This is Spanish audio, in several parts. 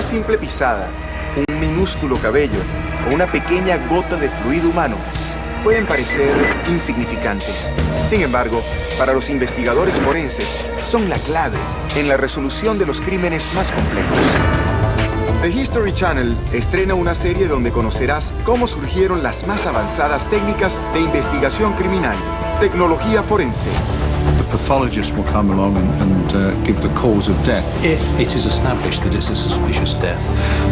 Una simple pisada, un minúsculo cabello o una pequeña gota de fluido humano pueden parecer insignificantes. Sin embargo, para los investigadores forenses, son la clave en la resolución de los crímenes más complejos. The History Channel estrena una serie donde conocerás cómo surgieron las más avanzadas técnicas de investigación criminal, tecnología forense. The pathologist will come along and give the cause of death. If it is established that it's a suspicious death,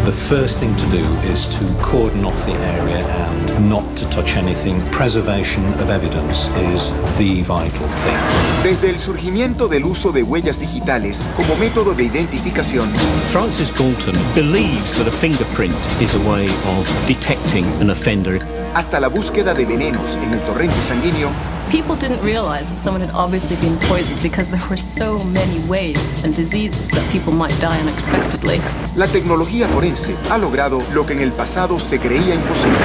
the first thing to do is to cordon off the area and not to touch anything. Preservation of evidence is the vital thing. Desde el surgimiento del uso de huellas digitales como método de identificación, Francis Galton believes that a fingerprint is a way of detecting an offender. hasta la búsqueda de venenos en el torrente sanguíneo, people didn't realize that someone had obviously been poisoned because there were so many ways and diseases that people might die unexpectedly. la tecnología forense ha logrado lo que en el pasado se creía imposible.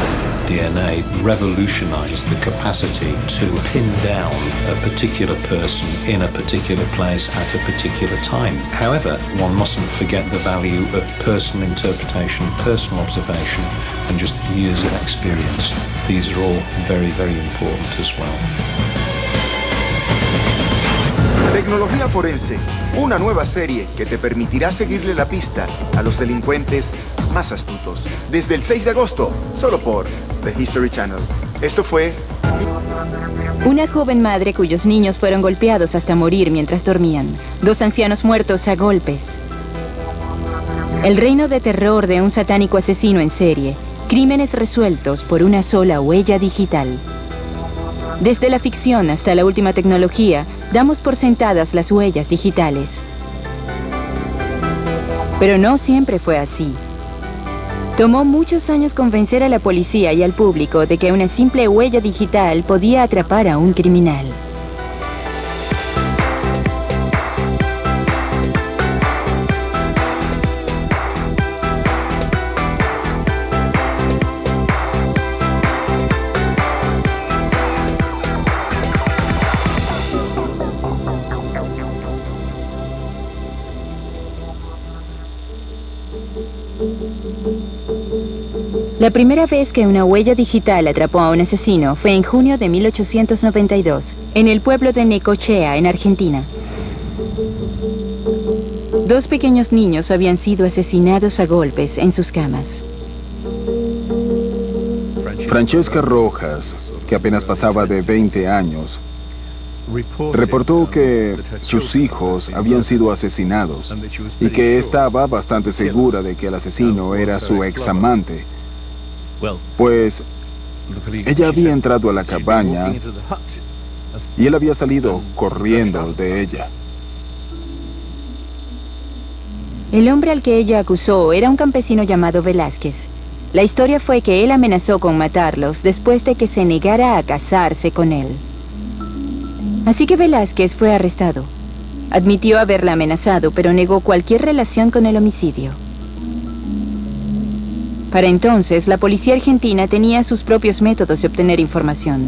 DNA revolutionized the capacity to pin down a particular person in a particular place at a particular time. However, one mustn't forget the value of personal interpretation, personal observation, and just years of experience. These are all very, very important as well. Tecnología forense, una nueva serie que te permitirá seguirle la pista a los delincuentes más astutos. Desde el 6 de agosto, solo por The History Channel. Esto fue... Una joven madre cuyos niños fueron golpeados hasta morir mientras dormían. 2 ancianos muertos a golpes. El reino de terror de un satánico asesino en serie. Crímenes resueltos por una sola huella digital. Desde la ficción hasta la última tecnología, damos por sentadas las huellas digitales. Pero no siempre fue así. Tomó muchos años convencer a la policía y al público de que una simple huella digital podía atrapar a un criminal. La primera vez que una huella digital atrapó a un asesino fue en junio de 1892, en el pueblo de Necochea, en Argentina. 2 pequeños niños habían sido asesinados a golpes en sus camas. Francesca Rojas, que apenas pasaba de 20 años, reportó que sus hijos habían sido asesinados y que estaba bastante segura de que el asesino era su examante. Pues ella había entrado a la cabaña y él había salido corriendo de ella. El hombre al que ella acusó era un campesino llamado Velázquez. La historia fue que él amenazó con matarlos después de que se negara a casarse con él. Así que Velázquez fue arrestado. Admitió haberla amenazado, pero negó cualquier relación con el homicidio. Para entonces, la policía argentina tenía sus propios métodos de obtener información.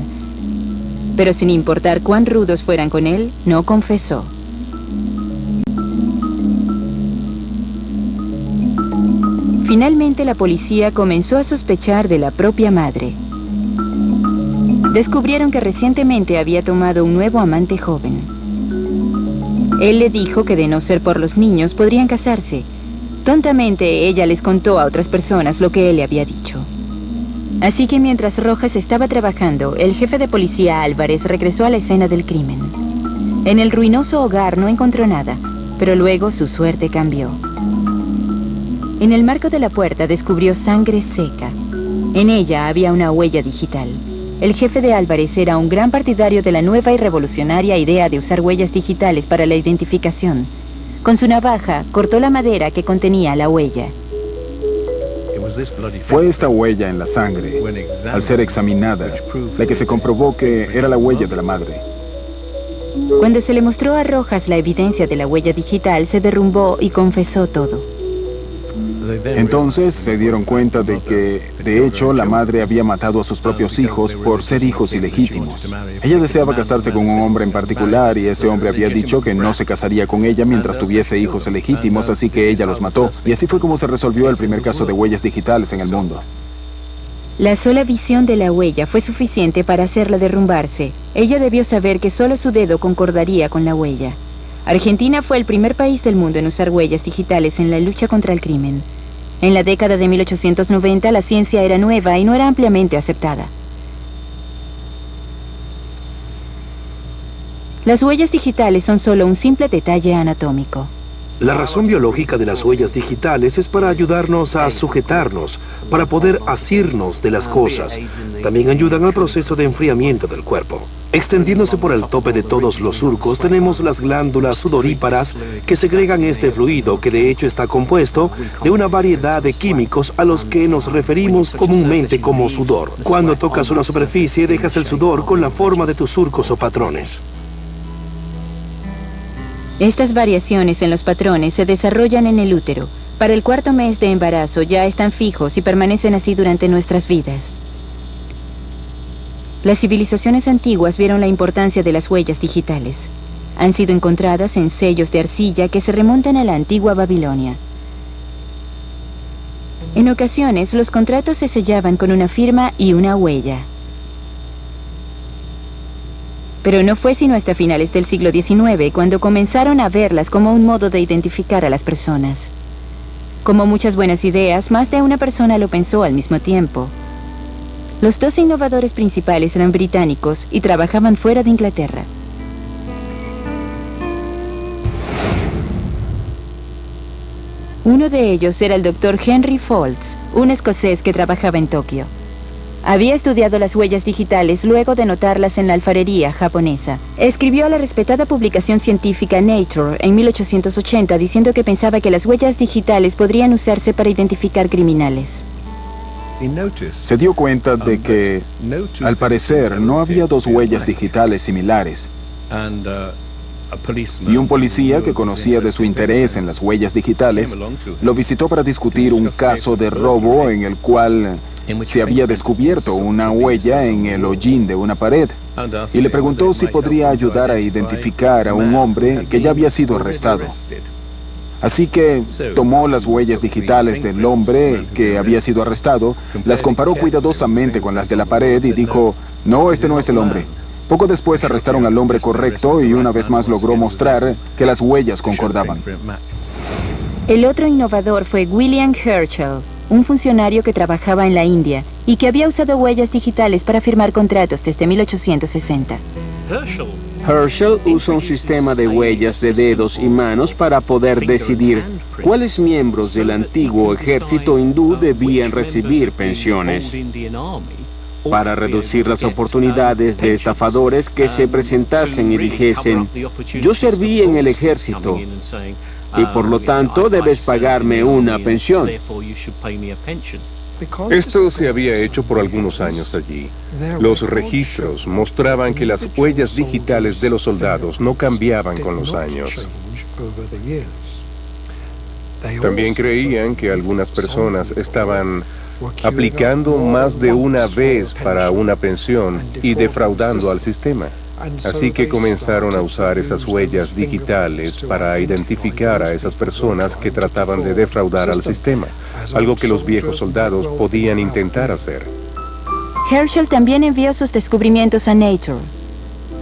Pero sin importar cuán rudos fueran con él, no confesó. Finalmente, la policía comenzó a sospechar de la propia madre. Descubrieron que recientemente había tomado un nuevo amante joven. Él le dijo que de no ser por los niños, podrían casarse. Tontamente, ella les contó a otras personas lo que él le había dicho. Así que mientras Rojas estaba trabajando, el jefe de policía Álvarez regresó a la escena del crimen. En el ruinoso hogar no encontró nada, pero luego su suerte cambió. En el marco de la puerta descubrió sangre seca. En ella había una huella digital. El jefe de Álvarez era un gran partidario de la nueva y revolucionaria idea de usar huellas digitales para la identificación. Con su navaja, cortó la madera que contenía la huella. Fue esta huella en la sangre, al ser examinada, la que se comprobó que era la huella de la madre. Cuando se le mostró a Rojas la evidencia de la huella digital, se derrumbó y confesó todo. Entonces se dieron cuenta de que, de hecho, la madre había matado a sus propios hijos por ser hijos ilegítimos. Ella deseaba casarse con un hombre en particular y ese hombre había dicho que no se casaría con ella mientras tuviese hijos ilegítimos, así que ella los mató. Y así fue como se resolvió el primer caso de huellas digitales en el mundo. La sola visión de la huella fue suficiente para hacerla derrumbarse. Ella debió saber que solo su dedo concordaría con la huella. Argentina fue el primer país del mundo en usar huellas digitales en la lucha contra el crimen. En la década de 1890 la ciencia era nueva y no era ampliamente aceptada. Las huellas digitales son solo un simple detalle anatómico. La razón biológica de las huellas digitales es para ayudarnos a sujetarnos, para poder asirnos de las cosas. También ayudan al proceso de enfriamiento del cuerpo. Extendiéndose por el tope de todos los surcos, tenemos las glándulas sudoríparas que segregan este fluido, que de hecho está compuesto de una variedad de químicos a los que nos referimos comúnmente como sudor. Cuando tocas una superficie, dejas el sudor con la forma de tus surcos o patrones. Estas variaciones en los patrones se desarrollan en el útero. Para el cuarto mes de embarazo ya están fijos y permanecen así durante nuestras vidas. Las civilizaciones antiguas vieron la importancia de las huellas digitales. Han sido encontradas en sellos de arcilla que se remontan a la antigua Babilonia. En ocasiones, los contratos se sellaban con una firma y una huella. Pero no fue sino hasta finales del siglo XIX cuando comenzaron a verlas como un modo de identificar a las personas. Como muchas buenas ideas, más de una persona lo pensó al mismo tiempo. Los dos innovadores principales eran británicos y trabajaban fuera de Inglaterra. Uno de ellos era el Dr. Henry Folds, un escocés que trabajaba en Tokio. Había estudiado las huellas digitales luego de notarlas en la alfarería japonesa. Escribió a la respetada publicación científica Nature en 1880 diciendo que pensaba que las huellas digitales podrían usarse para identificar criminales. Se dio cuenta de que, al parecer, no había dos huellas digitales similares. Y un policía que conocía de su interés en las huellas digitales lo visitó para discutir un caso de robo en el cual se había descubierto una huella en el hollín de una pared y le preguntó si podría ayudar a identificar a un hombre que ya había sido arrestado. Así que tomó las huellas digitales del hombre que había sido arrestado, las comparó cuidadosamente con las de la pared y dijo, no, este no es el hombre. Poco después arrestaron al hombre correcto y una vez más logró mostrar que las huellas concordaban. El otro innovador fue William Herschel, un funcionario que trabajaba en la India y que había usado huellas digitales para firmar contratos desde 1860. Herschel usó un sistema de huellas de dedos y manos para poder decidir cuáles miembros del antiguo ejército hindú debían recibir pensiones, para reducir las oportunidades de estafadores que se presentasen y dijesen, yo serví en el ejército y por lo tanto debes pagarme una pensión. Esto se había hecho por algunos años allí. Los registros mostraban que las huellas digitales de los soldados no cambiaban con los años. También creían que algunas personas estaban aplicando más de una vez para una pensión y defraudando al sistema. Así que comenzaron a usar esas huellas digitales para identificar a esas personas que trataban de defraudar al sistema, algo que los viejos soldados podían intentar hacer. Herschel también envió sus descubrimientos a Nature.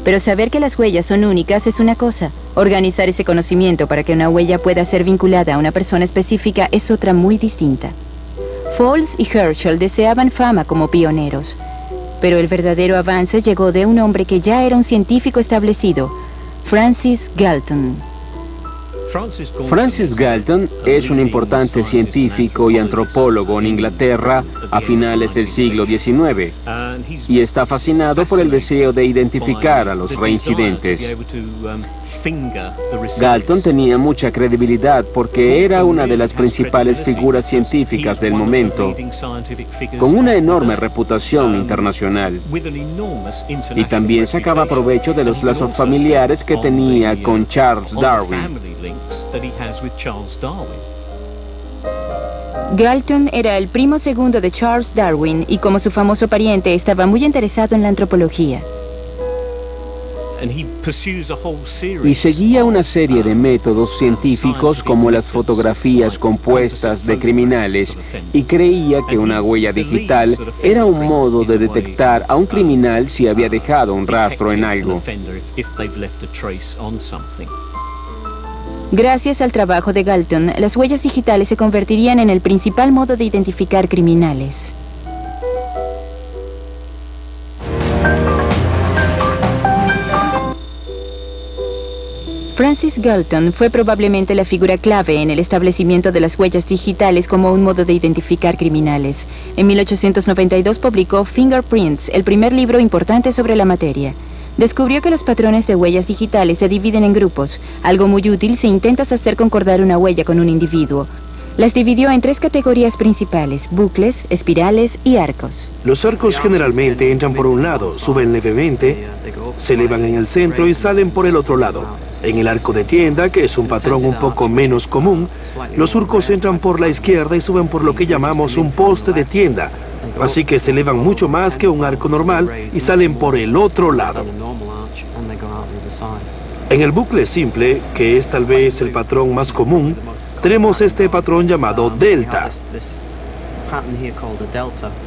Pero saber que las huellas son únicas es una cosa. Organizar ese conocimiento para que una huella pueda ser vinculada a una persona específica es otra muy distinta. Folds y Herschel deseaban fama como pioneros. Pero el verdadero avance llegó de un hombre que ya era un científico establecido, Francis Galton. Francis Galton es un importante científico y antropólogo en Inglaterra a finales del siglo XIX y está fascinado por el deseo de identificar a los reincidentes. Galton tenía mucha credibilidad porque era una de las principales figuras científicas del momento, con una enorme reputación internacional, y también sacaba provecho de los lazos familiares que tenía con Charles Darwin. Galton era el primo segundo de Charles Darwin y como su famoso pariente estaba muy interesado en la antropología. Y seguía una serie de métodos científicos como las fotografías compuestas de criminales y creía que una huella digital era un modo de detectar a un criminal si había dejado un rastro en algo. Gracias al trabajo de Galton, las huellas digitales se convertirían en el principal modo de identificar criminales. Francis Galton fue probablemente la figura clave en el establecimiento de las huellas digitales como un modo de identificar criminales. En 1892 publicó Fingerprints, el primer libro importante sobre la materia. Descubrió que los patrones de huellas digitales se dividen en grupos, algo muy útil si intentas hacer concordar una huella con un individuo. Las dividió en 3 categorías principales: bucles, espirales y arcos. Los arcos generalmente entran por un lado, suben levemente, se elevan en el centro y salen por el otro lado. En el arco de tienda, que es un patrón un poco menos común, los surcos entran por la izquierda y suben por lo que llamamos un poste de tienda, así que se elevan mucho más que un arco normal y salen por el otro lado. En el bucle simple, que es tal vez el patrón más común, tenemos este patrón llamado delta,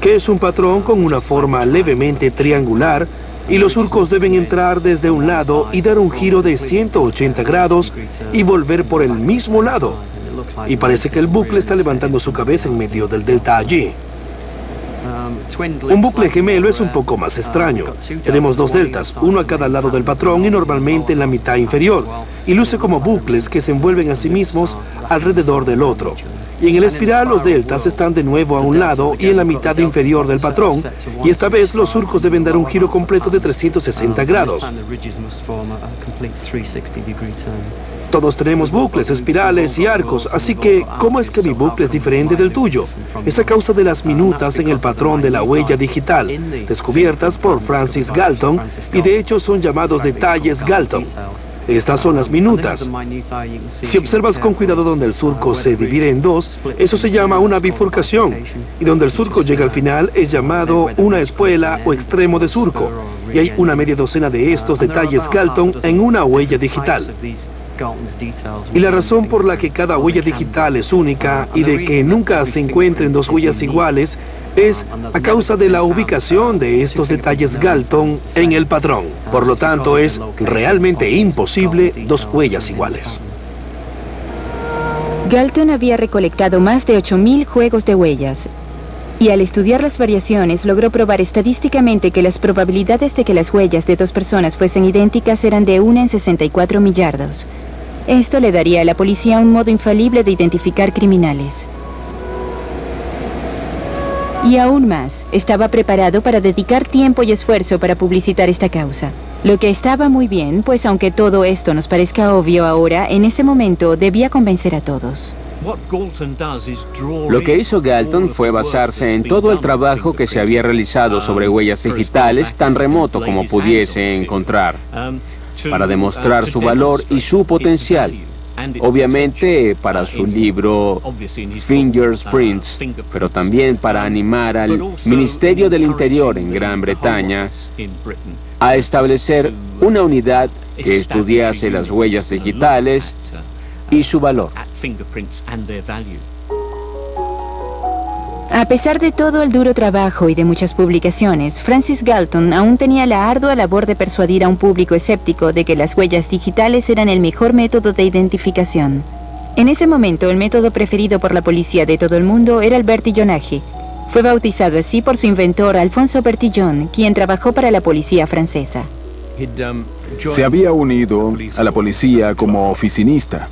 que es un patrón con una forma levemente triangular, y los surcos deben entrar desde un lado y dar un giro de 180 grados y volver por el mismo lado. Y parece que el bucle está levantando su cabeza en medio del delta allí. Un bucle gemelo es un poco más extraño. Tenemos 2 deltas, uno a cada lado del patrón y normalmente en la mitad inferior, y luce como bucles que se envuelven a sí mismos alrededor del otro. Y en el espiral los deltas están de nuevo a un lado y en la mitad inferior del patrón, y esta vez los surcos deben dar un giro completo de 360 grados. Todos tenemos bucles, espirales y arcos, así que, ¿cómo es que mi bucle es diferente del tuyo? Es a causa de las minutas en el patrón de la huella digital, descubiertas por Francis Galton, y de hecho son llamados detalles Galton. Estas son las minutas. Si observas con cuidado donde el surco se divide en 2, eso se llama una bifurcación, y donde el surco llega al final es llamado una espuela o extremo de surco, y hay una media docena de estos detalles Galton en una huella digital. Y la razón por la que cada huella digital es única y de que nunca se encuentren 2 huellas iguales es a causa de la ubicación de estos detalles Galton en el patrón. Por lo tanto, es realmente imposible 2 huellas iguales. Galton había recolectado más de 8.000 juegos de huellas, y al estudiar las variaciones logró probar estadísticamente que las probabilidades de que las huellas de 2 personas fuesen idénticas eran de 1 en 64 millardos. Esto le daría a la policía un modo infalible de identificar criminales. Y aún más, estaba preparado para dedicar tiempo y esfuerzo para publicitar esta causa. Lo que estaba muy bien, pues aunque todo esto nos parezca obvio ahora, en ese momento debía convencer a todos. Lo que hizo Galton fue basarse en todo el trabajo que se había realizado sobre huellas digitales tan remoto como pudiese encontrar, para demostrar su valor y su potencial. Obviamente para su libro Fingerprints, pero también para animar al Ministerio del Interior en Gran Bretaña a establecer una unidad que estudiase las huellas digitales y su valor. A pesar de todo el duro trabajo y de muchas publicaciones, Francis Galton aún tenía la ardua labor de persuadir a un público escéptico de que las huellas digitales eran el mejor método de identificación. En ese momento, el método preferido por la policía de todo el mundo era el bertillonaje. Fue bautizado así por su inventor Alphonse Bertillon, quien trabajó para la policía francesa. Se había unido a la policía como oficinista,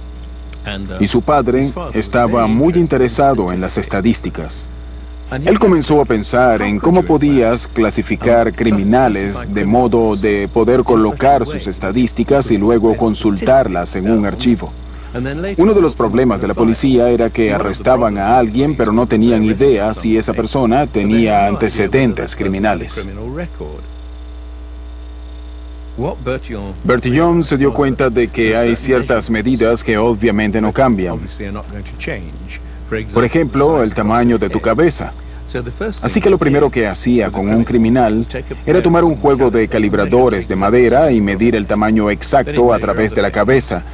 y su padre estaba muy interesado en las estadísticas. Él comenzó a pensar en cómo podías clasificar criminales de modo de poder colocar sus estadísticas y luego consultarlas en un archivo. Uno de los problemas de la policía era que arrestaban a alguien pero no tenían idea si esa persona tenía antecedentes criminales. Bertillon se dio cuenta de que hay ciertas medidas que obviamente no cambian. Por ejemplo, el tamaño de tu cabeza. Así que lo primero que hacía con un criminal era tomar un juego de calibradores de madera y medir el tamaño exacto a través de la cabeza.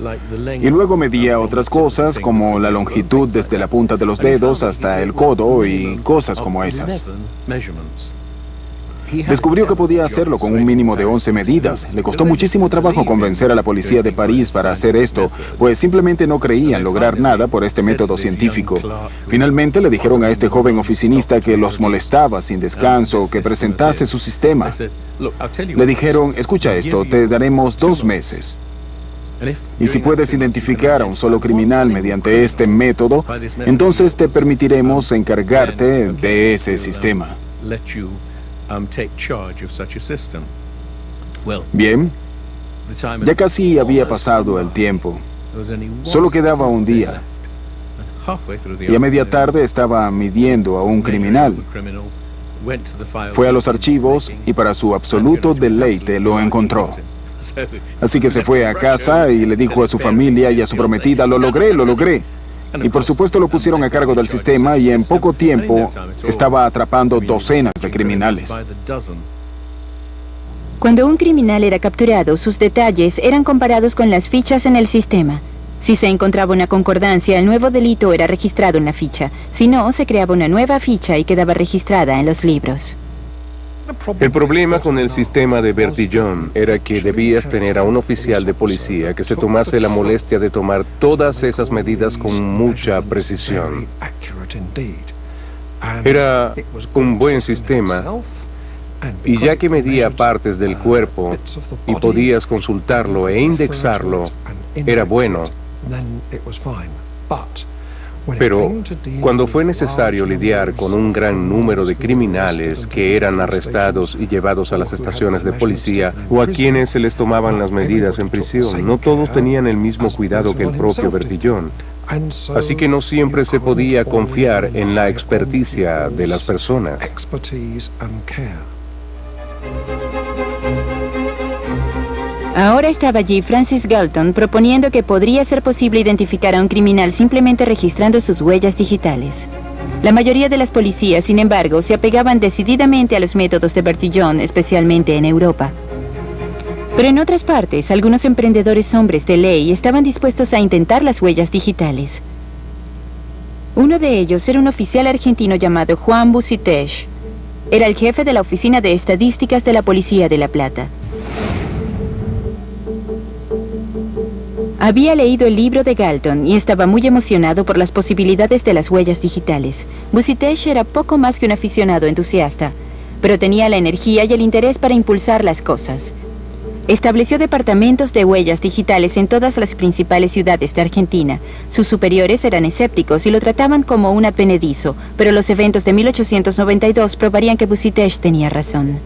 Y luego medía otras cosas como la longitud desde la punta de los dedos hasta el codo y cosas como esas. Descubrió que podía hacerlo con un mínimo de 11 medidas. Le costó muchísimo trabajo convencer a la policía de París para hacer esto, pues simplemente no creían lograr nada por este método científico. Finalmente le dijeron a este joven oficinista que los molestaba sin descanso, que presentase su sistema. Le dijeron, escucha esto, te daremos 2 meses. Y si puedes identificar a un solo criminal mediante este método, entonces te permitiremos encargarte de ese sistema. Bien, ya casi había pasado el tiempo. Solo quedaba un día. Y a media tarde estaba midiendo a un criminal. Fue a los archivos y para su absoluto deleite lo encontró. Así que se fue a casa y le dijo a su familia y a su prometida, lo logré, lo logré. Y por supuesto lo pusieron a cargo del sistema y en poco tiempo estaba atrapando docenas de criminales. Cuando un criminal era capturado, sus detalles eran comparados con las fichas en el sistema. Si se encontraba una concordancia, el nuevo delito era registrado en la ficha. Si no, se creaba una nueva ficha y quedaba registrada en los libros. El problema con el sistema de Bertillon era que debías tener a un oficial de policía que se tomase la molestia de tomar todas esas medidas con mucha precisión. Era un buen sistema, y ya que medía partes del cuerpo y podías consultarlo e indexarlo, era bueno. Pero cuando fue necesario lidiar con un gran número de criminales que eran arrestados y llevados a las estaciones de policía o a quienes se les tomaban las medidas en prisión, no todos tenían el mismo cuidado que el propio Bertillon. Así que no siempre se podía confiar en la experticia de las personas. Ahora estaba allí Francis Galton proponiendo que podría ser posible identificar a un criminal simplemente registrando sus huellas digitales. La mayoría de las policías, sin embargo, se apegaban decididamente a los métodos de Bertillon, especialmente en Europa. Pero en otras partes, algunos emprendedores hombres de ley estaban dispuestos a intentar las huellas digitales. Uno de ellos era un oficial argentino llamado Juan Bucetich. Era el jefe de la Oficina de Estadísticas de la Policía de La Plata. Había leído el libro de Galton y estaba muy emocionado por las posibilidades de las huellas digitales. Bucetich era poco más que un aficionado entusiasta, pero tenía la energía y el interés para impulsar las cosas. Estableció departamentos de huellas digitales en todas las principales ciudades de Argentina. Sus superiores eran escépticos y lo trataban como un advenedizo, pero los eventos de 1892 probarían que Bucetich tenía razón.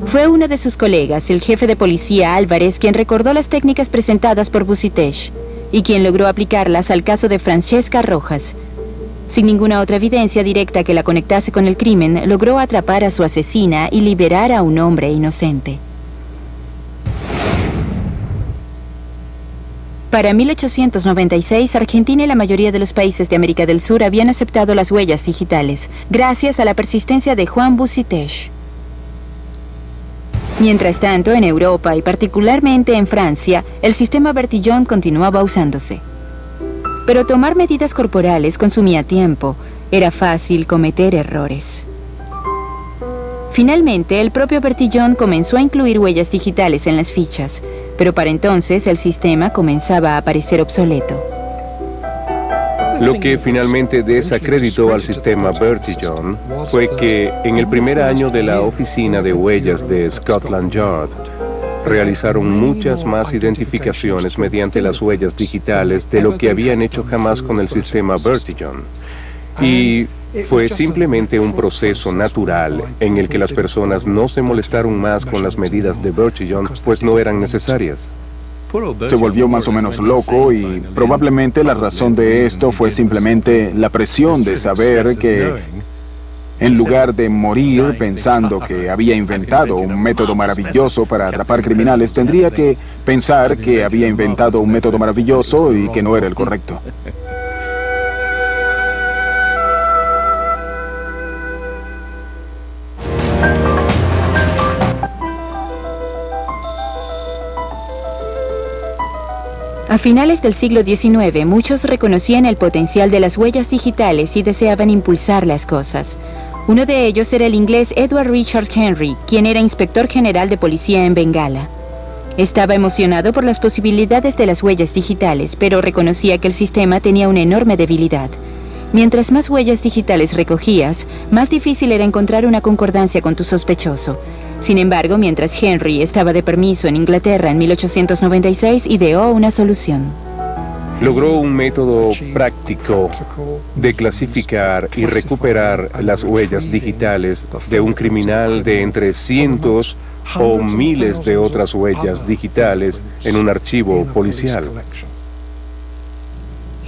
Fue uno de sus colegas, el jefe de policía Álvarez, quien recordó las técnicas presentadas por Bucetich y quien logró aplicarlas al caso de Francesca Rojas. Sin ninguna otra evidencia directa que la conectase con el crimen, logró atrapar a su asesina y liberar a un hombre inocente. Para 1896, Argentina y la mayoría de los países de América del Sur habían aceptado las huellas digitales, gracias a la persistencia de Juan Bucetich. Mientras tanto, en Europa y particularmente en Francia, el sistema Bertillon continuaba usándose. Pero tomar medidas corporales consumía tiempo. Era fácil cometer errores. Finalmente, el propio Bertillon comenzó a incluir huellas digitales en las fichas, pero para entonces el sistema comenzaba a parecer obsoleto. Lo que finalmente desacreditó al sistema Bertillon fue que en el primer año de la oficina de huellas de Scotland Yard, realizaron muchas más identificaciones mediante las huellas digitales de lo que habían hecho jamás con el sistema Bertillon. Y fue simplemente un proceso natural en el que las personas no se molestaron más con las medidas de Bertillon, pues no eran necesarias. Se volvió más o menos loco y probablemente la razón de esto fue simplemente la presión de saber que en lugar de morir pensando que había inventado un método maravilloso para atrapar criminales, tendría que pensar que había inventado un método maravilloso y que no era el correcto. A finales del siglo XIX, muchos reconocían el potencial de las huellas digitales y deseaban impulsar las cosas. Uno de ellos era el inglés Edward Richard Henry, quien era inspector general de policía en Bengala. Estaba emocionado por las posibilidades de las huellas digitales, pero reconocía que el sistema tenía una enorme debilidad. Mientras más huellas digitales recogías, más difícil era encontrar una concordancia con tu sospechoso. Sin embargo, mientras Henry estaba de permiso en Inglaterra en 1896, ideó una solución. Logró un método práctico de clasificar y recuperar las huellas digitales de un criminal de entre cientos o miles de otras huellas digitales en un archivo policial.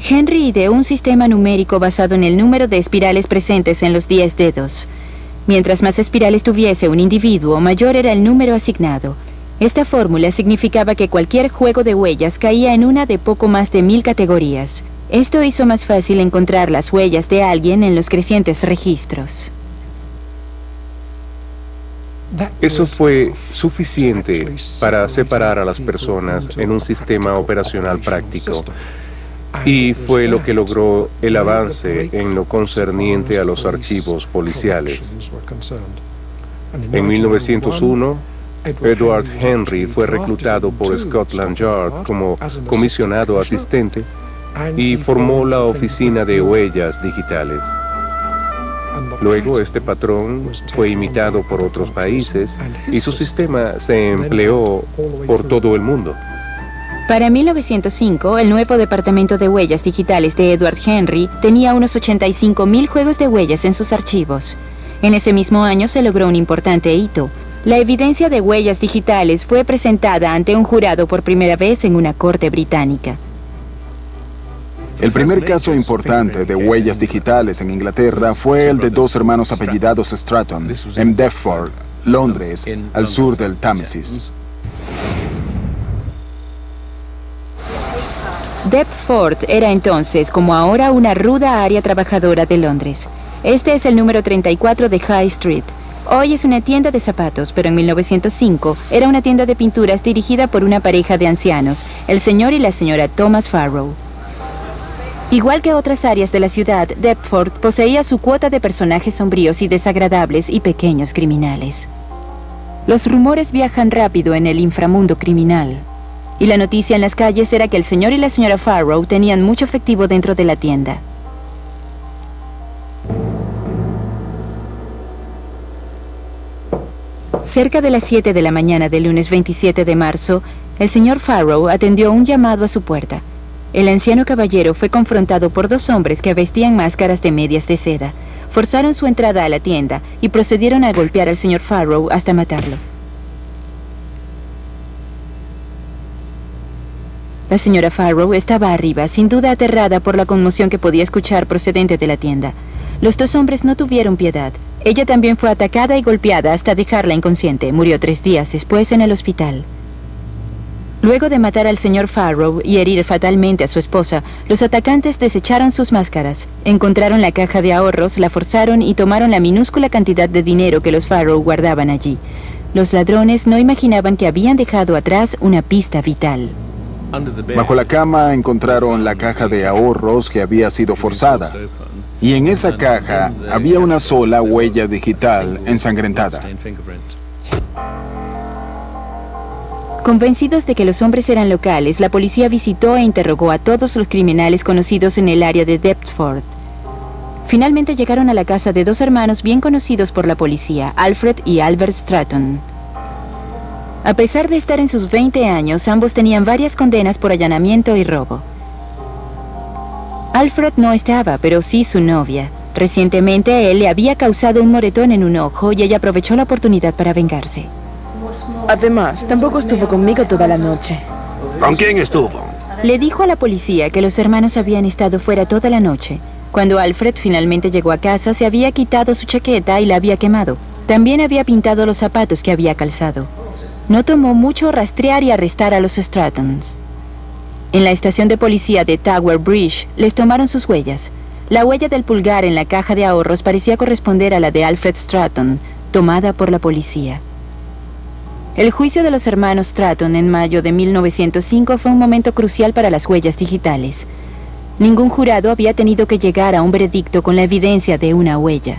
Henry ideó un sistema numérico basado en el número de espirales presentes en los 10 dedos. Mientras más espirales tuviese un individuo, mayor era el número asignado. Esta fórmula significaba que cualquier juego de huellas caía en una de poco más de 1000 categorías. Esto hizo más fácil encontrar las huellas de alguien en los crecientes registros. Eso fue suficiente para separar a las personas en un sistema operacional práctico. Y fue lo que logró el avance en lo concerniente a los archivos policiales. En 1901, Edward Henry fue reclutado por Scotland Yard como comisionado asistente y formó la oficina de huellas digitales. Luego, este patrón fue imitado por otros países y su sistema se empleó por todo el mundo. Para 1905, el nuevo departamento de huellas digitales de Edward Henry tenía unos 85,000 juegos de huellas en sus archivos. En ese mismo año se logró un importante hito. La evidencia de huellas digitales fue presentada ante un jurado por primera vez en una corte británica. El primer caso importante de huellas digitales en Inglaterra fue el de dos hermanos apellidados Stratton, en Deptford, Londres, al sur del Támesis. Deptford era entonces, como ahora, una ruda área trabajadora de Londres. Este es el número 34 de High Street. Hoy es una tienda de zapatos, pero en 1905 era una tienda de pinturas dirigida por una pareja de ancianos, el señor y la señora Thomas Farrow. Igual que otras áreas de la ciudad, Deptford poseía su cuota de personajes sombríos y desagradables y pequeños criminales. Los rumores viajan rápido en el inframundo criminal. Y la noticia en las calles era que el señor y la señora Farrow tenían mucho efectivo dentro de la tienda. Cerca de las 7 de la mañana del lunes 27 de marzo, el señor Farrow atendió un llamado a su puerta. El anciano caballero fue confrontado por dos hombres que vestían máscaras de medias de seda. Forzaron su entrada a la tienda y procedieron a golpear al señor Farrow hasta matarlo. La señora Farrow estaba arriba, sin duda aterrada por la conmoción que podía escuchar procedente de la tienda. Los dos hombres no tuvieron piedad. Ella también fue atacada y golpeada hasta dejarla inconsciente. Murió 3 días después en el hospital. Luego de matar al señor Farrow y herir fatalmente a su esposa, los atacantes desecharon sus máscaras. Encontraron la caja de ahorros, la forzaron y tomaron la minúscula cantidad de dinero que los Farrow guardaban allí. Los ladrones no imaginaban que habían dejado atrás una pista vital. Bajo la cama encontraron la caja de ahorros que había sido forzada. Y en esa caja había una sola huella digital ensangrentada. Convencidos de que los hombres eran locales, la policía visitó e interrogó a todos los criminales conocidos en el área de Deptford. Finalmente llegaron a la casa de dos hermanos bien conocidos por la policía, Alfred y Albert Stratton. A pesar de estar en sus 20 años, ambos tenían varias condenas por allanamiento y robo. Alfred no estaba, pero sí su novia. Recientemente él le había causado un moretón en un ojo y ella aprovechó la oportunidad para vengarse. Además, tampoco estuvo conmigo toda la noche. ¿Con quién estuvo? Le dijo a la policía que los hermanos habían estado fuera toda la noche. Cuando Alfred finalmente llegó a casa, se había quitado su chaqueta y la había quemado. También había pintado los zapatos que había calzado. No tomó mucho rastrear y arrestar a los Strattons. En la estación de policía de Tower Bridge les tomaron sus huellas. La huella del pulgar en la caja de ahorros parecía corresponder a la de Alfred Stratton, tomada por la policía. El juicio de los hermanos Stratton en mayo de 1905 fue un momento crucial para las huellas digitales. Ningún jurado había tenido que llegar a un veredicto con la evidencia de una huella.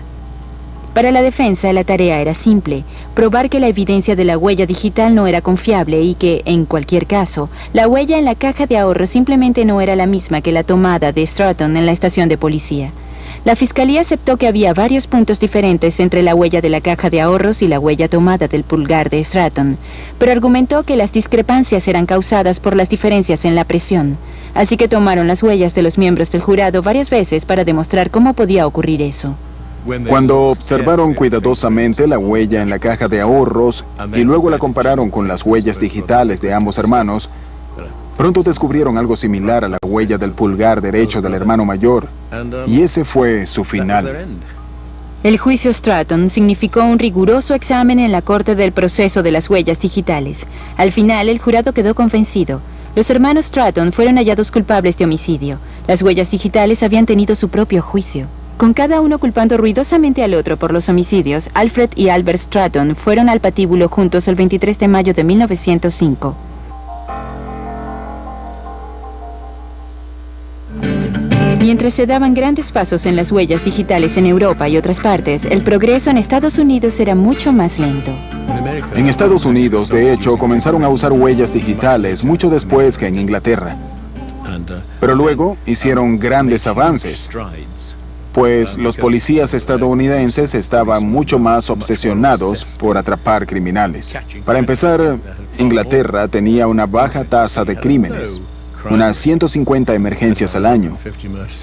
Para la defensa, la tarea era simple: probar que la evidencia de la huella digital no era confiable y que, en cualquier caso, la huella en la caja de ahorro simplemente no era la misma que la tomada de Stratton en la estación de policía. La fiscalía aceptó que había varios puntos diferentes entre la huella de la caja de ahorros y la huella tomada del pulgar de Stratton, pero argumentó que las discrepancias eran causadas por las diferencias en la presión. Así que tomaron las huellas de los miembros del jurado varias veces para demostrar cómo podía ocurrir eso. Cuando observaron cuidadosamente la huella en la caja de ahorros y luego la compararon con las huellas digitales de ambos hermanos, pronto descubrieron algo similar a la huella del pulgar derecho del hermano mayor, y ese fue su final. El juicio Stratton significó un riguroso examen en la corte del proceso de las huellas digitales. Al final, el jurado quedó convencido. Los hermanos Stratton fueron hallados culpables de homicidio. Las huellas digitales habían tenido su propio juicio. Con cada uno culpando ruidosamente al otro por los homicidios, Alfred y Albert Stratton fueron al patíbulo juntos el 23 de mayo de 1905. Mientras se daban grandes pasos en las huellas digitales en Europa y otras partes, el progreso en Estados Unidos era mucho más lento. En Estados Unidos, de hecho, comenzaron a usar huellas digitales mucho después que en Inglaterra. Pero luego hicieron grandes avances, pues los policías estadounidenses estaban mucho más obsesionados por atrapar criminales. Para empezar, Inglaterra tenía una baja tasa de crímenes, unas 150 emergencias al año,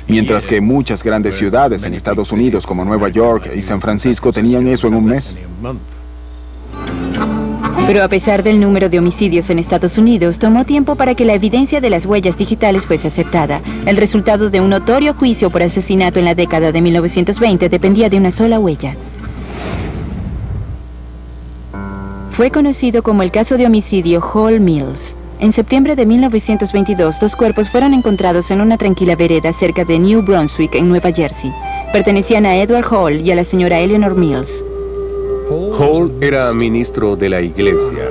mientras que muchas grandes ciudades en Estados Unidos como Nueva York y San Francisco tenían eso en un mes. Pero a pesar del número de homicidios en Estados Unidos, tomó tiempo para que la evidencia de las huellas digitales fuese aceptada. El resultado de un notorio juicio por asesinato en la década de 1920 dependía de una sola huella. Fue conocido como el caso de homicidio Hall Mills. En septiembre de 1922, 2 cuerpos fueron encontrados en una tranquila vereda cerca de New Brunswick, en Nueva Jersey. Pertenecían a Edward Hall y a la señora Eleanor Mills. Hall era ministro de la iglesia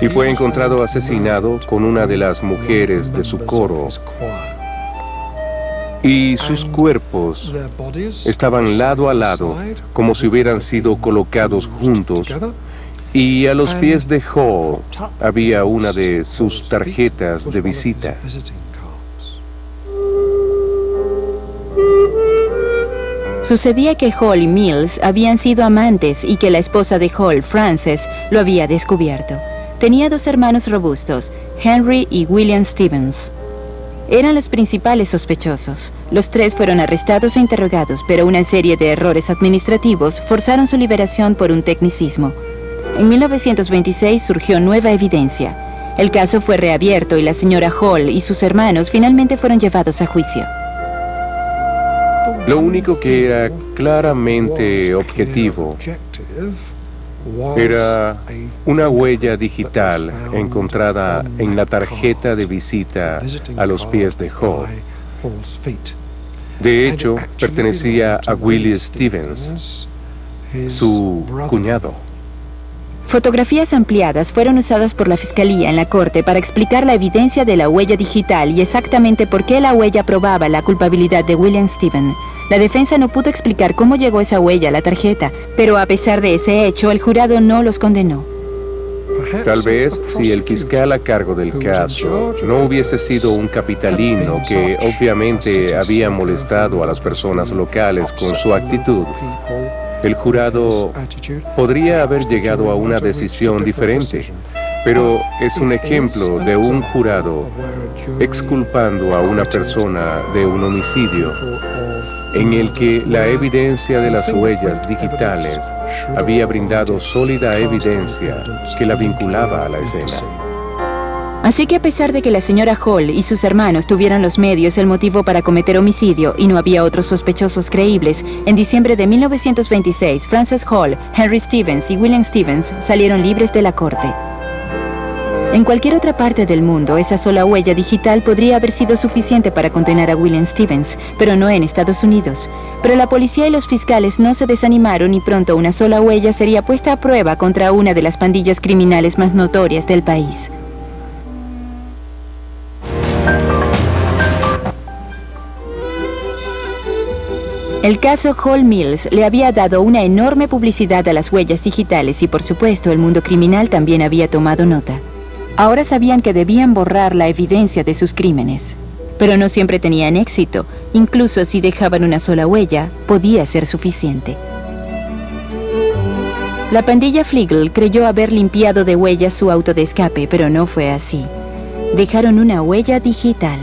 y fue encontrado asesinado con una de las mujeres de su coro. Y sus cuerpos estaban lado a lado, como si hubieran sido colocados juntos. Y a los pies de Hall había una de sus tarjetas de visita. Sucedía que Hall y Mills habían sido amantes y que la esposa de Hall, Frances, lo había descubierto. Tenía 2 hermanos robustos, Henry y William Stevens. Eran los principales sospechosos. Los 3 fueron arrestados e interrogados, pero una serie de errores administrativos forzaron su liberación por un tecnicismo. En 1926 surgió nueva evidencia. El caso fue reabierto y la señora Hall y sus hermanos finalmente fueron llevados a juicio. Lo único que era claramente objetivo era una huella digital encontrada en la tarjeta de visita a los pies de Hall. De hecho, pertenecía a Willie Stevens, su cuñado. Fotografías ampliadas fueron usadas por la Fiscalía en la corte para explicar la evidencia de la huella digital y exactamente por qué la huella probaba la culpabilidad de William Stevens. La defensa no pudo explicar cómo llegó esa huella a la tarjeta, pero a pesar de ese hecho, el jurado no los condenó. Tal vez si el fiscal a cargo del caso no hubiese sido un capitalino que obviamente había molestado a las personas locales con su actitud, el jurado podría haber llegado a una decisión diferente. Pero es un ejemplo de un jurado exculpando a una persona de un homicidio en el que la evidencia de las huellas digitales había brindado sólida evidencia que la vinculaba a la escena. Así que a pesar de que la señora Hall y sus hermanos tuvieran los medios, el motivo para cometer homicidio y no había otros sospechosos creíbles, en diciembre de 1926, Frances Hall, Henry Stevens y William Stevens salieron libres de la corte. En cualquier otra parte del mundo, esa sola huella digital podría haber sido suficiente para condenar a William Stevens, pero no en Estados Unidos. Pero la policía y los fiscales no se desanimaron y pronto una sola huella sería puesta a prueba contra una de las pandillas criminales más notorias del país. El caso Hall Mills le había dado una enorme publicidad a las huellas digitales y, por supuesto, el mundo criminal también había tomado nota. Ahora sabían que debían borrar la evidencia de sus crímenes. Pero no siempre tenían éxito. Incluso si dejaban una sola huella, podía ser suficiente. La pandilla Flegel creyó haber limpiado de huellas su auto de escape, pero no fue así. Dejaron una huella digital.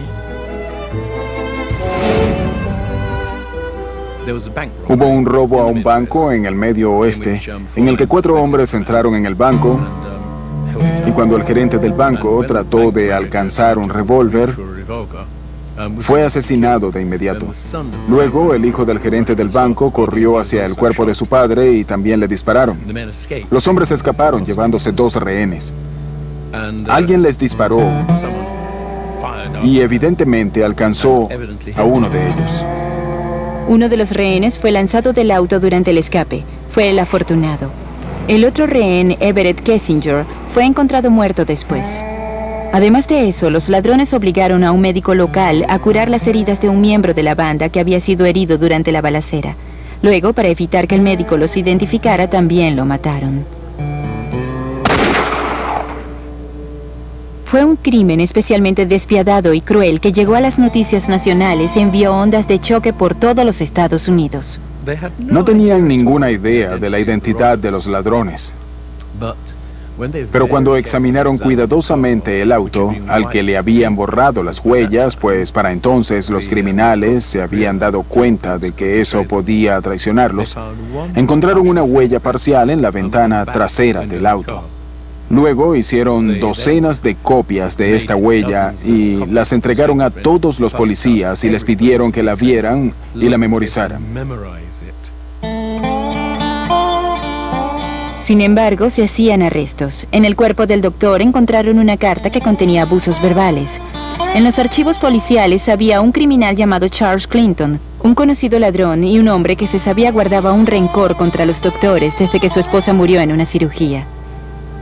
Hubo un robo a un banco en el Medio Oeste, en el que 4 hombres entraron en el banco, y cuando el gerente del banco trató de alcanzar un revólver, fue asesinado de inmediato. Luego, el hijo del gerente del banco corrió hacia el cuerpo de su padre y también le dispararon. Los hombres escaparon llevándose 2 rehenes. Alguien les disparó y evidentemente alcanzó a uno de ellos. Uno de los rehenes fue lanzado del auto durante el escape. Fue el afortunado. El otro rehén, Everett Kessinger, fue encontrado muerto después. Además de eso, los ladrones obligaron a un médico local a curar las heridas de un miembro de la banda que había sido herido durante la balacera. Luego, para evitar que el médico los identificara, también lo mataron. Fue un crimen especialmente despiadado y cruel que llegó a las noticias nacionales y envió ondas de choque por todos los Estados Unidos. No tenían ninguna idea de la identidad de los ladrones. Pero cuando examinaron cuidadosamente el auto, al que le habían borrado las huellas, pues para entonces los criminales se habían dado cuenta de que eso podía traicionarlos, encontraron una huella parcial en la ventana trasera del auto. Luego hicieron docenas de copias de esta huella y las entregaron a todos los policías y les pidieron que la vieran y la memorizaran. Sin embargo, se hacían arrestos. En el cuerpo del doctor encontraron una carta que contenía abusos verbales. En los archivos policiales había un criminal llamado Charles Clinton, un conocido ladrón y un hombre que se sabía guardaba un rencor contra los doctores desde que su esposa murió en una cirugía.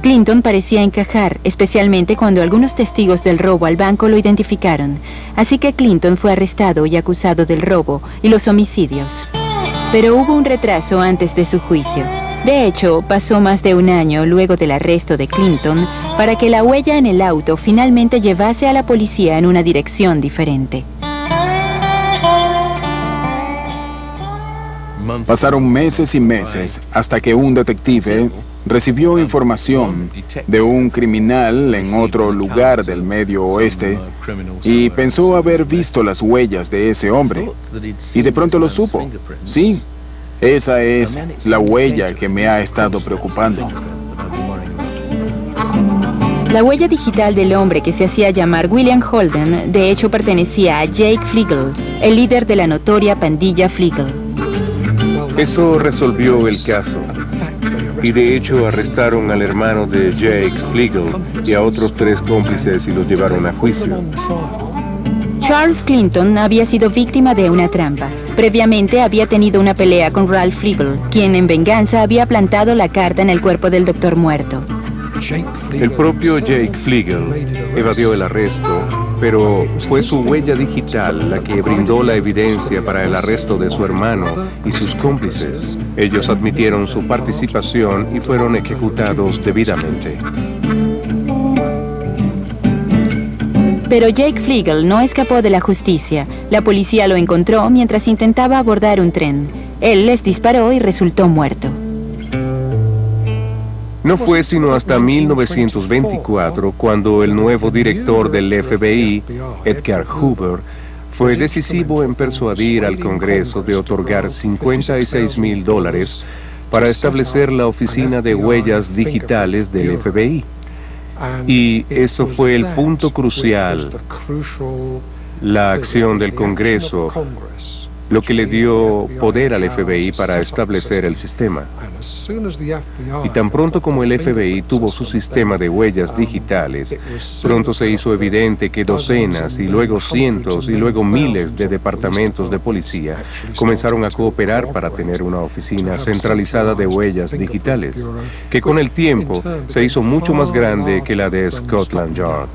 Clinton parecía encajar, especialmente cuando algunos testigos del robo al banco lo identificaron. Así que Clinton fue arrestado y acusado del robo y los homicidios. Pero hubo un retraso antes de su juicio. De hecho, pasó más de un año luego del arresto de Clinton para que la huella en el auto finalmente llevase a la policía en una dirección diferente. Pasaron meses y meses hasta que un detective recibió información de un criminal en otro lugar del Medio Oeste y pensó haber visto las huellas de ese hombre. Y de pronto lo supo. Sí, esa es la huella que me ha estado preocupando. La huella digital del hombre que se hacía llamar William Holden, de hecho pertenecía a Jake Flegel, el líder de la notoria pandilla Flegel. Eso resolvió el caso. Y de hecho arrestaron al hermano de Jake Flegel y a otros 3 cómplices y los llevaron a juicio. Charles Clinton había sido víctima de una trampa. Previamente había tenido una pelea con Ralph Flegel, quien en venganza había plantado la carta en el cuerpo del doctor muerto. El propio Jake Flegel evadió el arresto, pero fue su huella digital la que brindó la evidencia para el arresto de su hermano y sus cómplices. Ellos admitieron su participación y fueron ejecutados debidamente. Pero Jake Flegel no escapó de la justicia. La policía lo encontró mientras intentaba abordar un tren. Él les disparó y resultó muerto. No fue sino hasta 1924 cuando el nuevo director del FBI, Edgar Hoover, fue decisivo en persuadir al Congreso de otorgar $56,000 para establecer la Oficina de Huellas Digitales del FBI. Y eso fue el punto crucial. La acción del Congreso lo que le dio poder al FBI para establecer el sistema. Y tan pronto como el FBI tuvo su sistema de huellas digitales, pronto se hizo evidente que docenas y luego cientos y luego miles de departamentos de policía comenzaron a cooperar para tener una oficina centralizada de huellas digitales, que con el tiempo se hizo mucho más grande que la de Scotland Yard.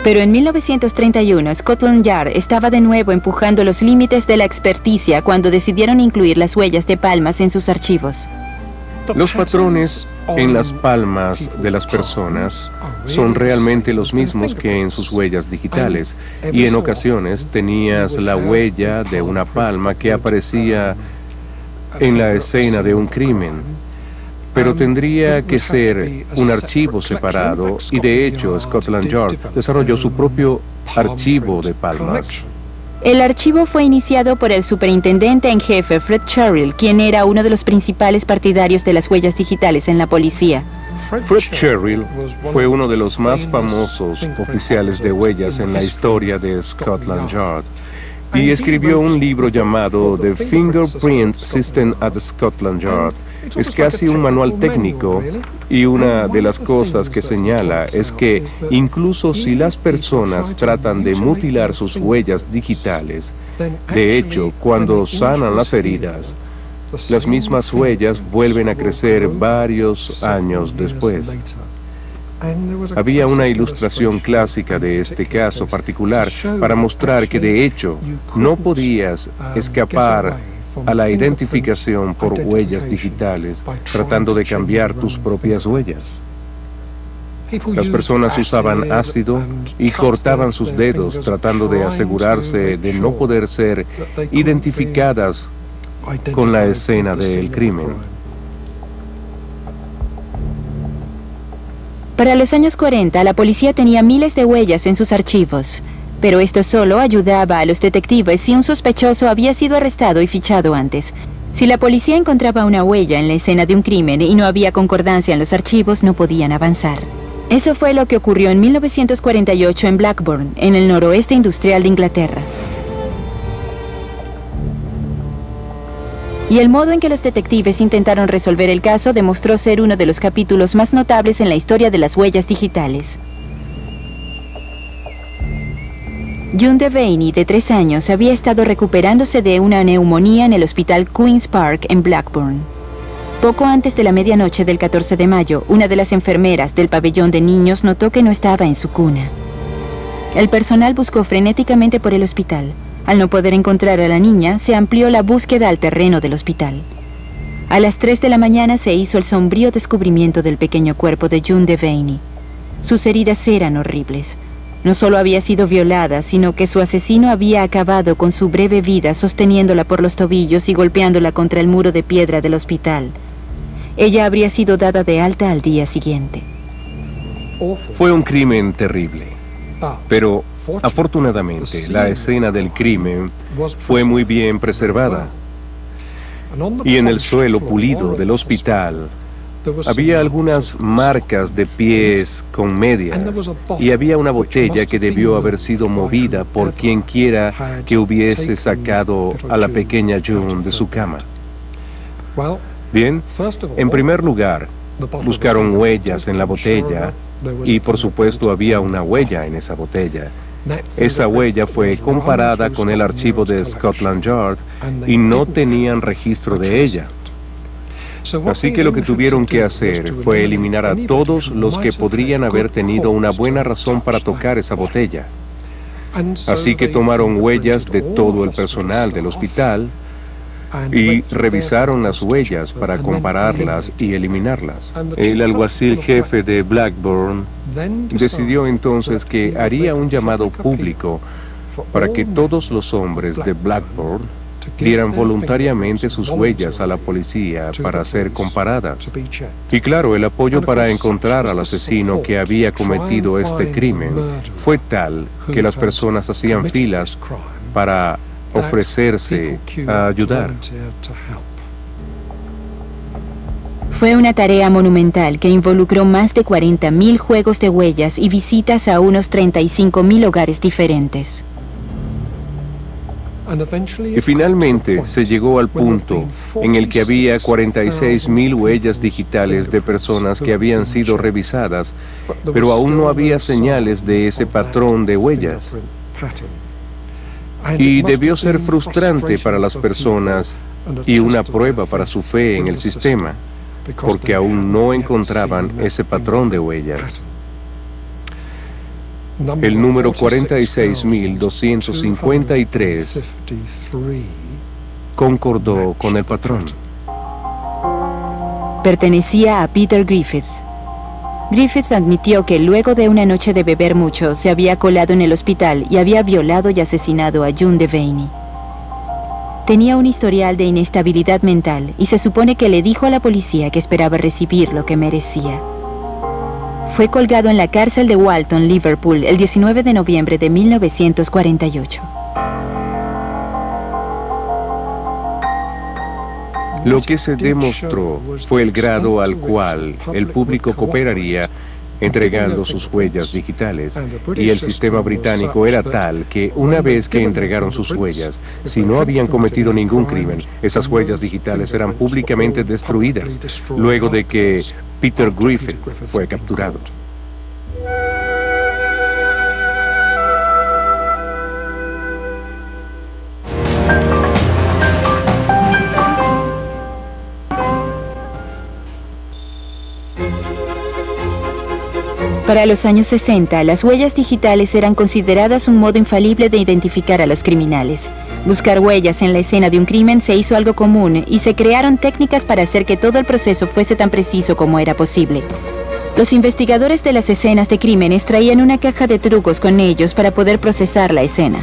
Pero en 1931, Scotland Yard estaba de nuevo empujando los límites de la experticia cuando decidieron incluir las huellas de palmas en sus archivos. Los patrones en las palmas de las personas son realmente los mismos que en sus huellas digitales, y en ocasiones tenías la huella de una palma que aparecía en la escena de un crimen. Pero tendría que ser un archivo separado, y de hecho Scotland Yard desarrolló su propio archivo de palmas. El archivo fue iniciado por el superintendente en jefe Fred Sherrill, quien era uno de los principales partidarios de las huellas digitales en la policía. Fred Sherrill fue uno de los más famosos oficiales de huellas en la historia de Scotland Yard, y escribió un libro llamado The Fingerprint System at Scotland Yard. Es casi un manual técnico, y una de las cosas que señala es que incluso si las personas tratan de mutilar sus huellas digitales, de hecho, cuando sanan las heridas, las mismas huellas vuelven a crecer varios años después. Había una ilustración clásica de este caso particular para mostrar que de hecho no podías escapar a la identificación por huellas digitales tratando de cambiar tus propias huellas. Las personas usaban ácido y cortaban sus dedos tratando de asegurarse de no poder ser identificadas con la escena del crimen. Para los años 40, la policía tenía miles de huellas en sus archivos, pero esto solo ayudaba a los detectives si un sospechoso había sido arrestado y fichado antes. Si la policía encontraba una huella en la escena de un crimen y no había concordancia en los archivos, no podían avanzar. Eso fue lo que ocurrió en 1948 en Blackburn, en el noroeste industrial de Inglaterra. Y el modo en que los detectives intentaron resolver el caso demostró ser uno de los capítulos más notables en la historia de las huellas digitales. June Devaney, de 3 años, había estado recuperándose de una neumonía en el hospital Queen's Park en Blackburn. Poco antes de la medianoche del 14 de mayo, una de las enfermeras del pabellón de niños notó que no estaba en su cuna. El personal buscó frenéticamente por el hospital. Al no poder encontrar a la niña, se amplió la búsqueda al terreno del hospital. A las 3 de la mañana se hizo el sombrío descubrimiento del pequeño cuerpo de June Devaney. Sus heridas eran horribles. No solo había sido violada, sino que su asesino había acabado con su breve vida sosteniéndola por los tobillos y golpeándola contra el muro de piedra del hospital. Ella habría sido dada de alta al día siguiente. Fue un crimen terrible, pero afortunadamente la escena del crimen fue muy bien preservada. Y en el suelo pulido del hospital había algunas marcas de pies con medias, y había una botella que debió haber sido movida por quien quiera que hubiese sacado a la pequeña June de su cama. Bien, en primer lugar, buscaron huellas en la botella, y por supuesto había una huella en esa botella. Esa huella fue comparada con el archivo de Scotland Yard y no tenían registro de ella. Así que lo que tuvieron que hacer fue eliminar a todos los que podrían haber tenido una buena razón para tocar esa botella. Así que tomaron huellas de todo el personal del hospital y revisaron las huellas para compararlas y eliminarlas. El alguacil jefe de Blackburn decidió entonces que haría un llamado público para que todos los hombres de Blackburn dieran voluntariamente sus huellas a la policía para ser comparadas. Y claro, el apoyo para encontrar al asesino que había cometido este crimen fue tal que las personas hacían filas para ofrecerse a ayudar. Fue una tarea monumental que involucró más de 40.000 juegos de huellas y visitas a unos 35.000 hogares diferentes. Y finalmente se llegó al punto en el que había 46.000 huellas digitales de personas que habían sido revisadas, pero aún no había señales de ese patrón de huellas. Y debió ser frustrante para las personas y una prueba para su fe en el sistema, porque aún no encontraban ese patrón de huellas. El número 46.253 concordó con el patrón. Pertenecía a Peter Griffiths. Griffiths admitió que luego de una noche de beber mucho, se había colado en el hospital y había violado y asesinado a June Devaney. Tenía un historial de inestabilidad mental y se supone que le dijo a la policía que esperaba recibir lo que merecía. Fue colgado en la cárcel de Walton, Liverpool, el 19 de noviembre de 1948. Lo que se demostró fue el grado al cual el público cooperaría entregando sus huellas digitales, y el sistema británico era tal que una vez que entregaron sus huellas, si no habían cometido ningún crimen, esas huellas digitales eran públicamente destruidas, luego de que Peter Griffith fue capturado. Para los años 60, las huellas digitales eran consideradas un modo infalible de identificar a los criminales. Buscar huellas en la escena de un crimen se hizo algo común y se crearon técnicas para hacer que todo el proceso fuese tan preciso como era posible. Los investigadores de las escenas de crímenes traían una caja de trucos con ellos para poder procesar la escena.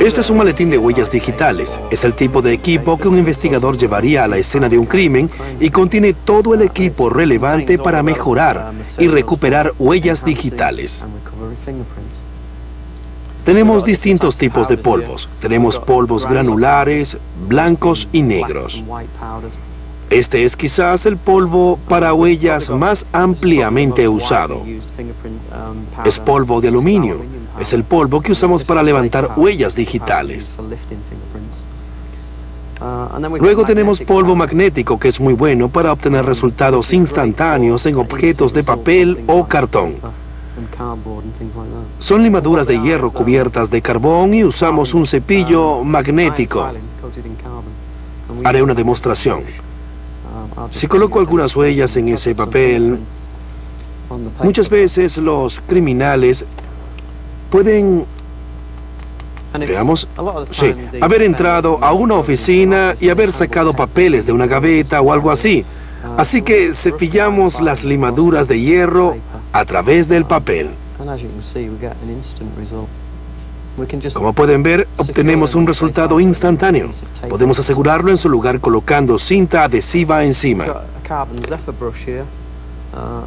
Este es un maletín de huellas digitales. Es el tipo de equipo que un investigador llevaría a la escena de un crimen y contiene todo el equipo relevante para mejorar y recuperar huellas digitales. Tenemos distintos tipos de polvos. Tenemos polvos granulares, blancos y negros. Este es quizás el polvo para huellas más ampliamente usado. Es polvo de aluminio. Es el polvo que usamos para levantar huellas digitales. Luego tenemos polvo magnético, que es muy bueno para obtener resultados instantáneos en objetos de papel o cartón. Son limaduras de hierro cubiertas de carbón y usamos un cepillo magnético. Haré una demostración. Si coloco algunas huellas en ese papel, muchas veces los criminales pueden, veamos, sí, haber entrado a una oficina y haber sacado papeles de una gaveta o algo así. Así que cepillamos las limaduras de hierro a través del papel. Como pueden ver, obtenemos un resultado instantáneo. Podemos asegurarlo en su lugar colocando cinta adhesiva encima.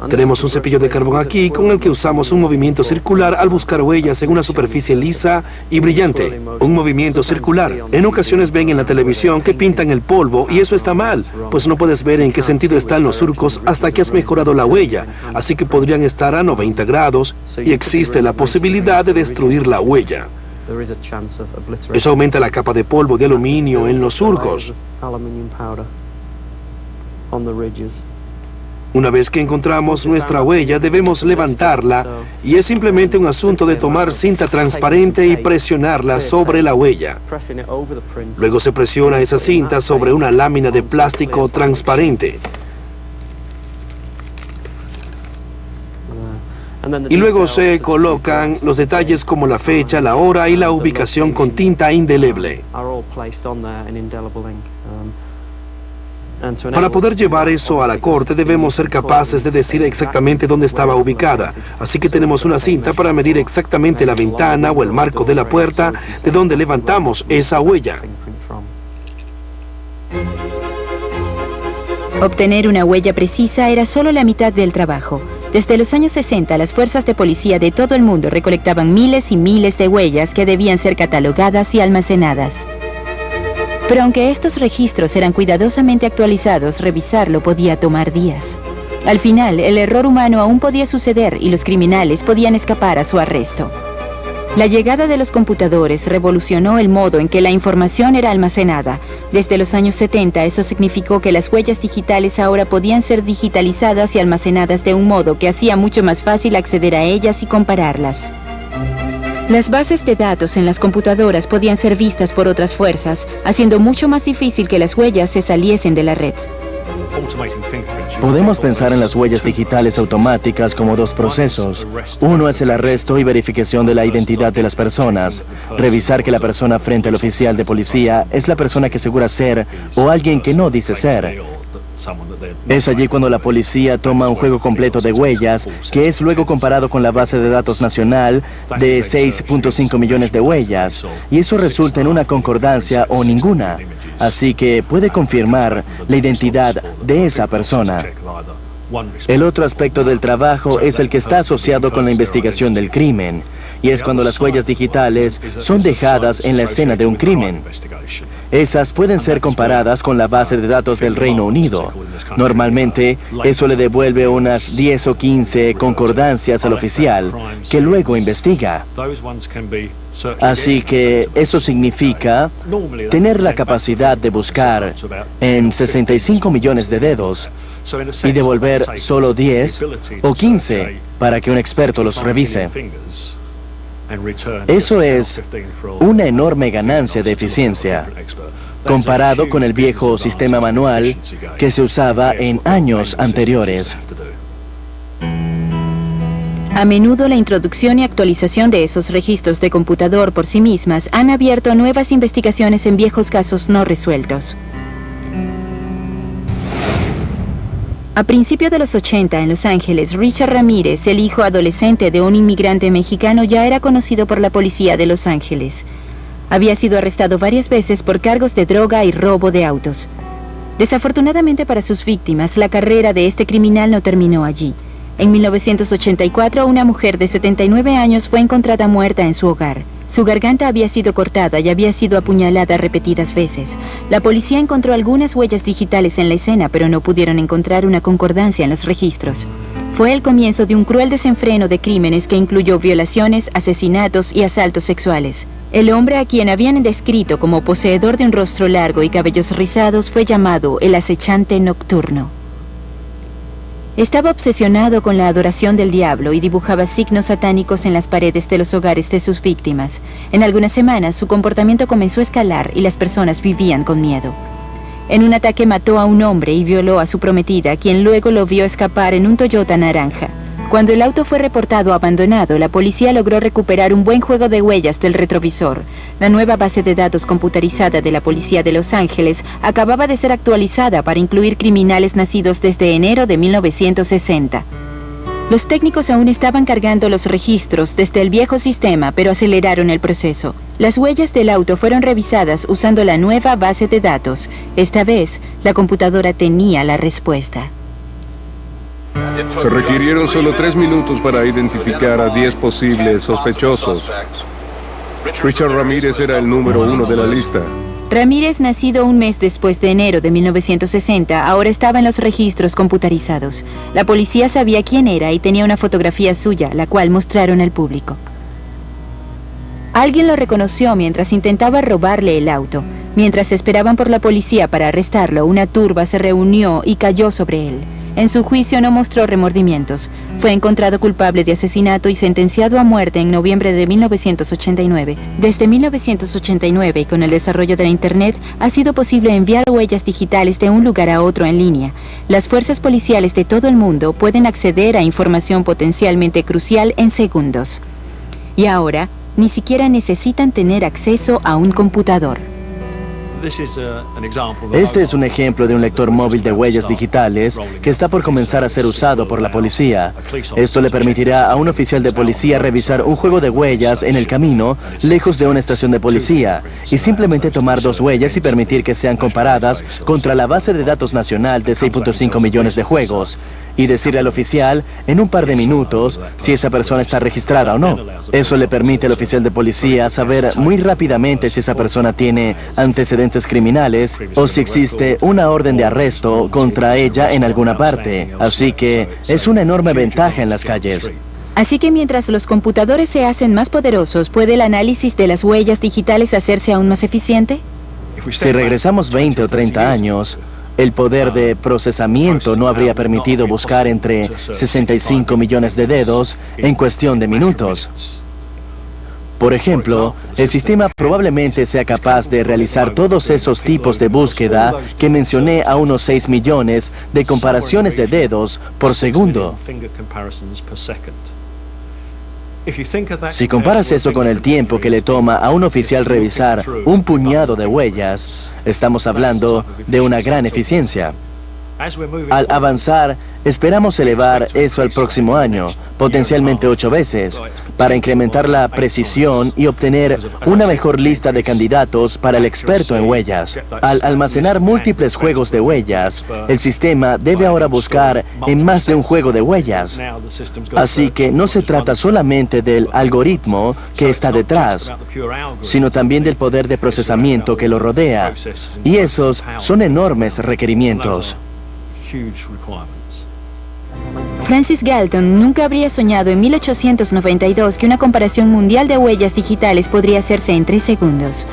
Tenemos un cepillo de carbón aquí con el que usamos un movimiento circular al buscar huellas en una superficie lisa y brillante. Un movimiento circular. En ocasiones ven en la televisión que pintan el polvo y eso está mal, pues no puedes ver en qué sentido están los surcos hasta que has mejorado la huella, así que podrían estar a 90 grados y existe la posibilidad de destruir la huella. Eso aumenta la capa de polvo de aluminio en los surcos. Una vez que encontramos nuestra huella, debemos levantarla y es simplemente un asunto de tomar cinta transparente y presionarla sobre la huella. Luego se presiona esa cinta sobre una lámina de plástico transparente. Y luego se colocan los detalles como la fecha, la hora y la ubicación con tinta indeleble. Para poder llevar eso a la corte debemos ser capaces de decir exactamente dónde estaba ubicada. Así que tenemos una cinta para medir exactamente la ventana o el marco de la puerta de donde levantamos esa huella. Obtener una huella precisa era solo la mitad del trabajo. Desde los años 60, las fuerzas de policía de todo el mundo recolectaban miles y miles de huellas que debían ser catalogadas y almacenadas. Pero aunque estos registros eran cuidadosamente actualizados, revisarlo podía tomar días. Al final, el error humano aún podía suceder y los criminales podían escapar a su arresto. La llegada de los computadores revolucionó el modo en que la información era almacenada. Desde los años 70, eso significó que las huellas digitales ahora podían ser digitalizadas y almacenadas de un modo que hacía mucho más fácil acceder a ellas y compararlas. Las bases de datos en las computadoras podían ser vistas por otras fuerzas, haciendo mucho más difícil que las huellas se saliesen de la red. Podemos pensar en las huellas digitales automáticas como dos procesos. Uno es el arresto y verificación de la identidad de las personas. Revisar que la persona frente al oficial de policía es la persona que asegura ser o alguien que no dice ser. Es allí cuando la policía toma un juego completo de huellas, que es luego comparado con la base de datos nacional de 6.5 millones de huellas, y eso resulta en una concordancia o ninguna. Así que puede confirmar la identidad de esa persona. El otro aspecto del trabajo es el que está asociado con la investigación del crimen, y es cuando las huellas digitales son dejadas en la escena de un crimen. Esas pueden ser comparadas con la base de datos del Reino Unido. Normalmente, eso le devuelve unas 10 o 15 concordancias al oficial, que luego investiga. Así que eso significa tener la capacidad de buscar en 65 millones de dedos y devolver solo 10 o 15 para que un experto los revise. Eso es una enorme ganancia de eficiencia, comparado con el viejo sistema manual que se usaba en años anteriores. A menudo la introducción y actualización de esos registros de computador por sí mismas han abierto nuevas investigaciones en viejos casos no resueltos. A principios de los 80 en Los Ángeles, Richard Ramírez, el hijo adolescente de un inmigrante mexicano, ya era conocido por la policía de Los Ángeles. Había sido arrestado varias veces por cargos de droga y robo de autos. Desafortunadamente para sus víctimas, la carrera de este criminal no terminó allí. En 1984, una mujer de 79 años fue encontrada muerta en su hogar. Su garganta había sido cortada y había sido apuñalada repetidas veces. La policía encontró algunas huellas digitales en la escena, pero no pudieron encontrar una concordancia en los registros. Fue el comienzo de un cruel desenfreno de crímenes que incluyó violaciones, asesinatos y asaltos sexuales. El hombre a quien habían descrito como poseedor de un rostro largo y cabellos rizados fue llamado el acechante nocturno. Estaba obsesionado con la adoración del diablo y dibujaba signos satánicos en las paredes de los hogares de sus víctimas. En algunas semanas, su comportamiento comenzó a escalar y las personas vivían con miedo. En un ataque mató a un hombre y violó a su prometida, quien luego lo vio escapar en un Toyota naranja. Cuando el auto fue reportado abandonado, la policía logró recuperar un buen juego de huellas del retrovisor. La nueva base de datos computarizada de la policía de Los Ángeles acababa de ser actualizada para incluir criminales nacidos desde enero de 1960. Los técnicos aún estaban cargando los registros desde el viejo sistema, pero aceleraron el proceso. Las huellas del auto fueron revisadas usando la nueva base de datos. Esta vez, la computadora tenía la respuesta. Se requirieron solo 3 minutos para identificar a 10 posibles sospechosos. Richard Ramírez era el número 1 de la lista. Ramírez, nacido un mes después de enero de 1960, ahora estaba en los registros computarizados. La policía sabía quién era y tenía una fotografía suya, la cual mostraron al público. Alguien lo reconoció mientras intentaba robarle el auto. Mientras esperaban por la policía para arrestarlo, una turba se reunió y cayó sobre él. En su juicio no mostró remordimientos. Fue encontrado culpable de asesinato y sentenciado a muerte en noviembre de 1989. Desde 1989, y con el desarrollo de la Internet, ha sido posible enviar huellas digitales de un lugar a otro en línea. Las fuerzas policiales de todo el mundo pueden acceder a información potencialmente crucial en segundos. Y ahora, ni siquiera necesitan tener acceso a un computador. Este es un ejemplo de un lector móvil de huellas digitales que está por comenzar a ser usado por la policía. Esto le permitirá a un oficial de policía revisar un juego de huellas en el camino, lejos de una estación de policía, y simplemente tomar 2 huellas y permitir que sean comparadas contra la base de datos nacional de 6.5 millones de juegos. y decirle al oficial en un par de minutos si esa persona está registrada o no. Eso le permite al oficial de policía saber muy rápidamente si esa persona tiene antecedentes criminales o si existe una orden de arresto contra ella en alguna parte. Así que es una enorme ventaja en las calles. Así que mientras los computadores se hacen más poderosos, ¿puede el análisis de las huellas digitales hacerse aún más eficiente? Si regresamos 20 o 30 años, el poder de procesamiento no habría permitido buscar entre 65 millones de dedos en cuestión de minutos. Por ejemplo, el sistema probablemente sea capaz de realizar todos esos tipos de búsqueda que mencioné a unos 6 millones de comparaciones de dedos por segundo. Si comparas eso con el tiempo que le toma a un oficial revisar un puñado de huellas, estamos hablando de una gran eficiencia. Al avanzar, esperamos elevar eso al próximo año, potencialmente 8 veces, para incrementar la precisión y obtener una mejor lista de candidatos para el experto en huellas. Al almacenar múltiples juegos de huellas, el sistema debe ahora buscar en más de un juego de huellas. Así que no se trata solamente del algoritmo que está detrás, sino también del poder de procesamiento que lo rodea. Y esos son enormes requerimientos. Francis Galton nunca habría soñado en 1892 que una comparación mundial de huellas digitales podría hacerse en 3 segundos.